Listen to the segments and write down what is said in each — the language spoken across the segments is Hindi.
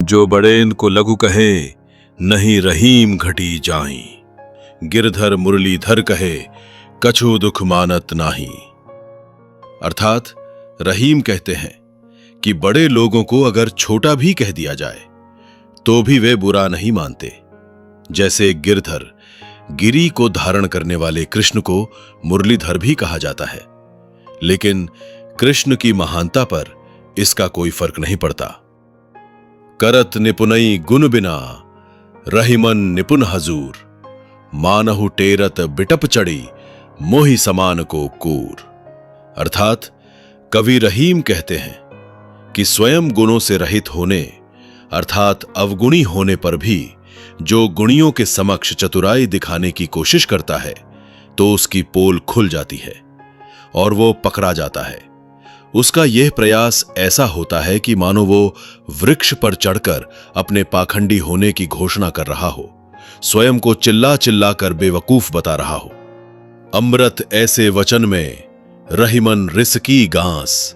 जो बड़े इनको लघु कहे, नहीं रहीम घटी जाई। गिरधर मुरलीधर कहे, कछु दुख मानत नाही। अर्थात रहीम कहते हैं कि बड़े लोगों को अगर छोटा भी कह दिया जाए तो भी वे बुरा नहीं मानते। जैसे गिरधर, गिरी को धारण करने वाले कृष्ण को मुरलीधर भी कहा जाता है, लेकिन कृष्ण की महानता पर इसका कोई फर्क नहीं पड़ता। करत निपुनई गुण बिना, रहीमन निपुन हजूर। मानहु टेरत बिटप चढ़ी, मोहि समान को कूर। अर्थात कवि रहीम कहते हैं कि स्वयं गुणों से रहित होने अर्थात अवगुणी होने पर भी जो गुणियों के समक्ष चतुराई दिखाने की कोशिश करता है तो उसकी पोल खुल जाती है और वो पकड़ा जाता है। उसका यह प्रयास ऐसा होता है कि मानो वो वृक्ष पर चढ़कर अपने पाखंडी होने की घोषणा कर रहा हो, स्वयं को चिल्ला चिल्ला कर बेवकूफ बता रहा हो। अमृत ऐसे वचन में रहीमन रिसकी गांस,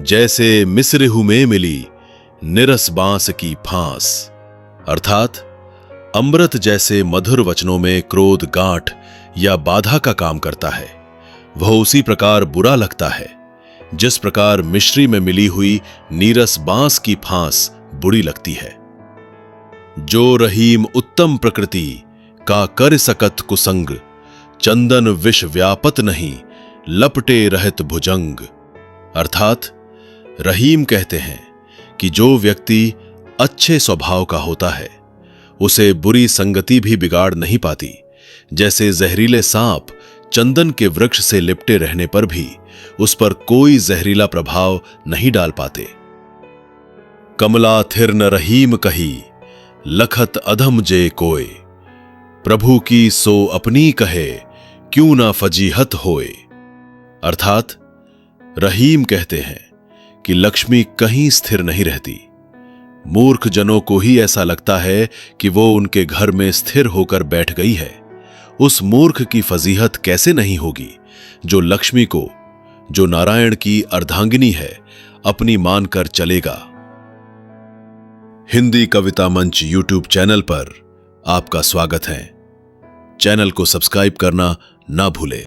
जैसे मिस्रिहु में मिली निरस बांस की फांस। अर्थात अमृत जैसे मधुर वचनों में क्रोध गांठ या बाधा का काम करता है, वह उसी प्रकार बुरा लगता है जिस प्रकार मिश्री में मिली हुई नीरस बांस की फांस बुरी लगती है। जो रहीम उत्तम प्रकृति का कर सकत कुसंग, चंदन विष व्यापत नहीं लपटे रहत भुजंग। अर्थात रहीम कहते हैं कि जो व्यक्ति अच्छे स्वभाव का होता है उसे बुरी संगति भी बिगाड़ नहीं पाती। जैसे जहरीले सांप चंदन के वृक्ष से लिपटे रहने पर भी उस पर कोई जहरीला प्रभाव नहीं डाल पाते। कमला थिर न रहीम कही, लखत अधम जे कोय। प्रभु की सो अपनी कहे, क्यों ना फजीहत होए। अर्थात रहीम कहते हैं कि लक्ष्मी कहीं स्थिर नहीं रहती। मूर्ख जनों को ही ऐसा लगता है कि वो उनके घर में स्थिर होकर बैठ गई है। उस मूर्ख की फजीहत कैसे नहीं होगी जो लक्ष्मी को, जो नारायण की अर्धांगिनी है, अपनी मानकर चलेगा। हिंदी कविता मंच यूट्यूब चैनल पर आपका स्वागत है। चैनल को सब्सक्राइब करना ना भूले।